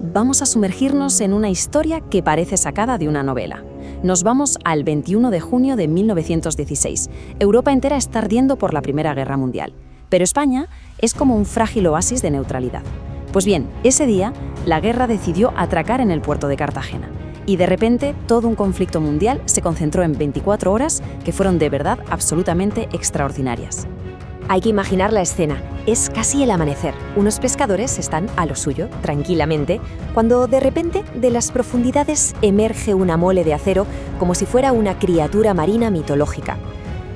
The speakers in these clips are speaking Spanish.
vamos a sumergirnos en una historia que parece sacada de una novela. Nos vamos al 21 de junio de 1916. Europa entera está ardiendo por la Primera Guerra Mundial, pero España es como un frágil oasis de neutralidad. Pues bien, ese día, la guerra decidió atracar en el puerto de Cartagena. Y de repente, todo un conflicto mundial se concentró en 24 horas que fueron de verdad absolutamente extraordinarias. Hay que imaginar la escena. Es casi el amanecer. Unos pescadores están a lo suyo, tranquilamente, cuando de repente de las profundidades emerge una mole de acero como si fuera una criatura marina mitológica.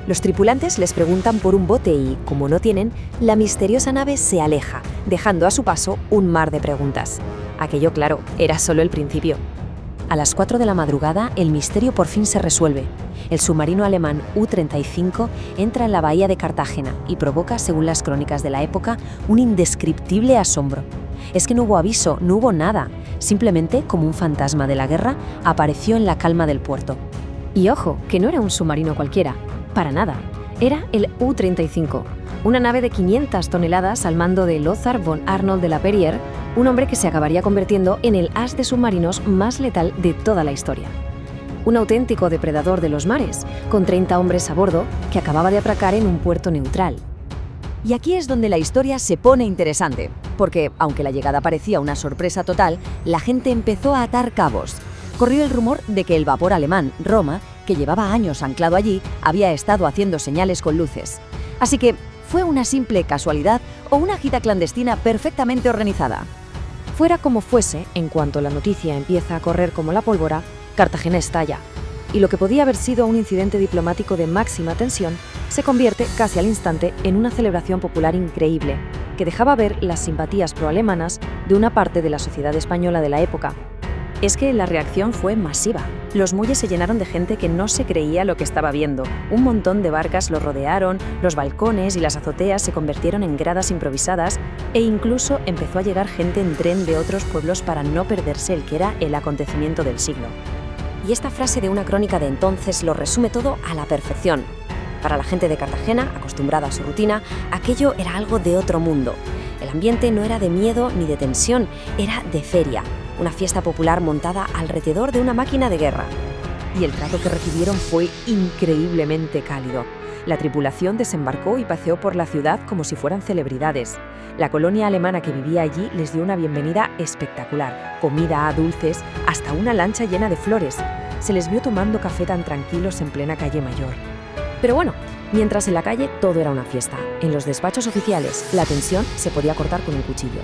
Los tripulantes les preguntan por un bote y, como no tienen, la misteriosa nave se aleja, dejando a su paso un mar de preguntas. Aquello, claro, era solo el principio. A las 4 de la madrugada, el misterio por fin se resuelve. El submarino alemán U-35 entra en la bahía de Cartagena y provoca, según las crónicas de la época, un indescriptible asombro. Es que no hubo aviso, no hubo nada. Simplemente, como un fantasma de la guerra, apareció en la calma del puerto. Y ojo, que no era un submarino cualquiera. Para nada. Era el U-35, una nave de 500 toneladas al mando de Lothar von Arnold de la Perrier, un hombre que se acabaría convirtiendo en el as de submarinos más letal de toda la historia. Un auténtico depredador de los mares, con 30 hombres a bordo, que acababa de atracar en un puerto neutral. Y aquí es donde la historia se pone interesante, porque, aunque la llegada parecía una sorpresa total, la gente empezó a atar cabos. Corrió el rumor de que el vapor alemán, Roma, que llevaba años anclado allí, había estado haciendo señales con luces. Así que, ¿fue una simple casualidad o una gita clandestina perfectamente organizada? Fuera como fuese, en cuanto la noticia empieza a correr como la pólvora, Cartagena estalla. Y lo que podía haber sido un incidente diplomático de máxima tensión se convierte casi al instante en una celebración popular increíble, que dejaba ver las simpatías proalemanas de una parte de la sociedad española de la época. Es que la reacción fue masiva. Los muelles se llenaron de gente que no se creía lo que estaba viendo. Un montón de barcas lo rodearon, los balcones y las azoteas se convirtieron en gradas improvisadas e incluso empezó a llegar gente en tren de otros pueblos para no perderse el que era el acontecimiento del siglo. Y esta frase de una crónica de entonces lo resume todo a la perfección. Para la gente de Cartagena, acostumbrada a su rutina, aquello era algo de otro mundo. El ambiente no era de miedo ni de tensión, era de feria. Una fiesta popular montada alrededor de una máquina de guerra. Y el trato que recibieron fue increíblemente cálido. La tripulación desembarcó y paseó por la ciudad como si fueran celebridades. La colonia alemana que vivía allí les dio una bienvenida espectacular. Comida, dulces, hasta una lancha llena de flores. Se les vio tomando café tan tranquilos en plena calle Mayor. Pero bueno, mientras en la calle todo era una fiesta, en los despachos oficiales la tensión se podía cortar con un cuchillo.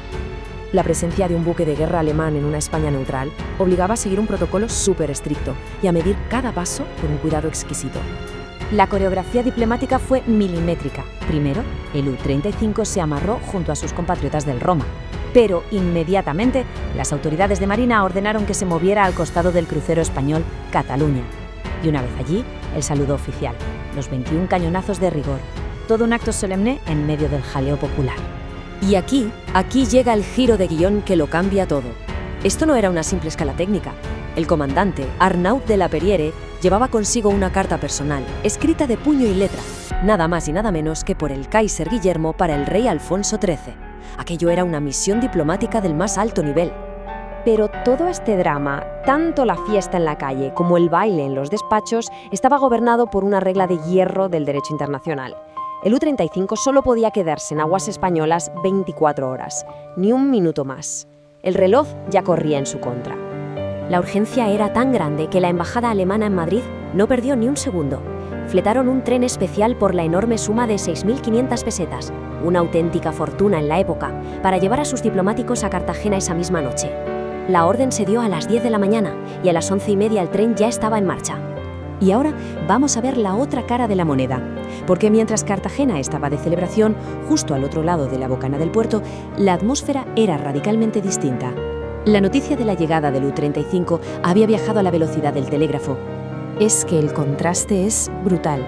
La presencia de un buque de guerra alemán en una España neutral obligaba a seguir un protocolo súper estricto y a medir cada paso con un cuidado exquisito. La coreografía diplomática fue milimétrica. Primero, el U-35 se amarró junto a sus compatriotas del Roma, pero inmediatamente las autoridades de Marina ordenaron que se moviera al costado del crucero español Cataluña. Y una vez allí, el saludo oficial, los 21 cañonazos de rigor, todo un acto solemne en medio del jaleo popular. Y aquí llega el giro de guión que lo cambia todo. Esto no era una simple escala técnica. El comandante, Arnaud de la Perriere, llevaba consigo una carta personal, escrita de puño y letra, nada más y nada menos que por el Kaiser Guillermo para el rey Alfonso XIII. Aquello era una misión diplomática del más alto nivel. Pero todo este drama, tanto la fiesta en la calle como el baile en los despachos, estaba gobernado por una regla de hierro del derecho internacional. El U-35 solo podía quedarse en aguas españolas 24 horas, ni un minuto más. El reloj ya corría en su contra. La urgencia era tan grande que la embajada alemana en Madrid no perdió ni un segundo. Fletaron un tren especial por la enorme suma de 6.500 pesetas, una auténtica fortuna en la época, para llevar a sus diplomáticos a Cartagena esa misma noche. La orden se dio a las 10 de la mañana y a las 11:30 el tren ya estaba en marcha. Y ahora vamos a ver la otra cara de la moneda, porque mientras Cartagena estaba de celebración, justo al otro lado de la bocana del puerto, la atmósfera era radicalmente distinta. La noticia de la llegada del U-35 había viajado a la velocidad del telégrafo. Es que el contraste es brutal.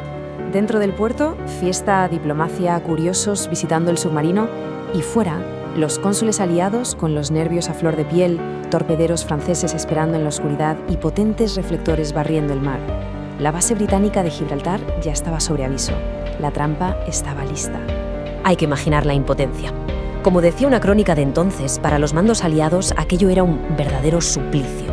Dentro del puerto, fiesta, diplomacia, curiosos visitando el submarino, y fuera, los cónsules aliados con los nervios a flor de piel, torpederos franceses esperando en la oscuridad y potentes reflectores barriendo el mar. La base británica de Gibraltar ya estaba sobre aviso. La trampa estaba lista. Hay que imaginar la impotencia. Como decía una crónica de entonces, para los mandos aliados aquello era un verdadero suplicio.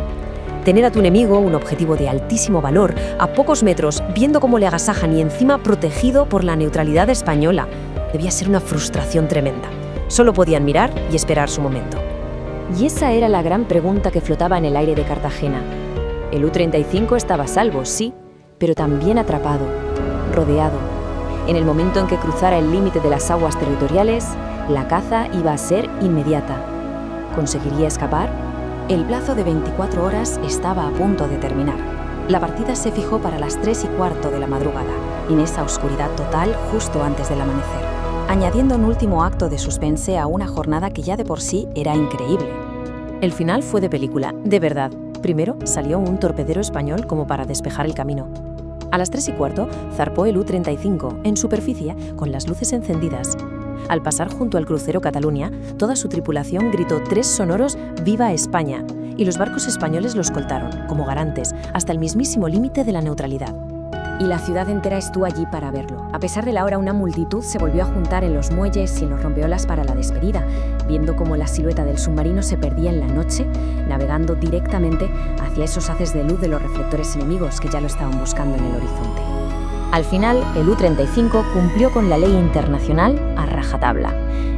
Tener a tu enemigo, un objetivo de altísimo valor, a pocos metros, viendo cómo le agasajan y encima protegido por la neutralidad española, debía ser una frustración tremenda. Solo podían mirar y esperar su momento. Y esa era la gran pregunta que flotaba en el aire de Cartagena. El U-35 estaba a salvo, sí, pero también atrapado, rodeado. En el momento en que cruzara el límite de las aguas territoriales, la caza iba a ser inmediata. ¿Conseguiría escapar? El plazo de 24 horas estaba a punto de terminar. La partida se fijó para las 3:15 de la madrugada, en esa oscuridad total justo antes del amanecer, añadiendo un último acto de suspense a una jornada que ya de por sí era increíble. El final fue de película, de verdad. Primero salió un torpedero español como para despejar el camino. A las 3:15 zarpó el U-35 en superficie con las luces encendidas. Al pasar junto al crucero Cataluña, toda su tripulación gritó 3 sonoros «¡Viva España!» y los barcos españoles lo escoltaron, como garantes, hasta el mismísimo límite de la neutralidad. Y la ciudad entera estuvo allí para verlo. A pesar de la hora, una multitud se volvió a juntar en los muelles y en los rompeolas para la despedida, viendo cómo la silueta del submarino se perdía en la noche, navegando directamente hacia esos haces de luz de los reflectores enemigos que ya lo estaban buscando en el horizonte. Al final, el U-35 cumplió con la ley internacional a rajatabla.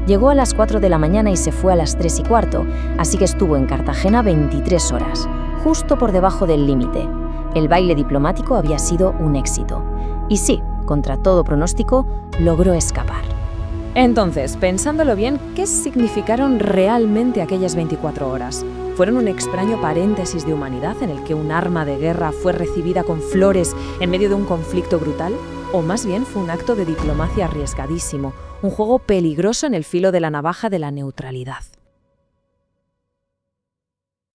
Llegó a las 4 de la mañana y se fue a las 3:15, así que estuvo en Cartagena 23 horas, justo por debajo del límite. El baile diplomático había sido un éxito. Y sí, contra todo pronóstico, logró escapar. Entonces, pensándolo bien, ¿qué significaron realmente aquellas 24 horas? ¿Fueron un extraño paréntesis de humanidad en el que un arma de guerra fue recibida con flores en medio de un conflicto brutal? ¿O más bien fue un acto de diplomacia arriesgadísimo, un juego peligroso en el filo de la navaja de la neutralidad?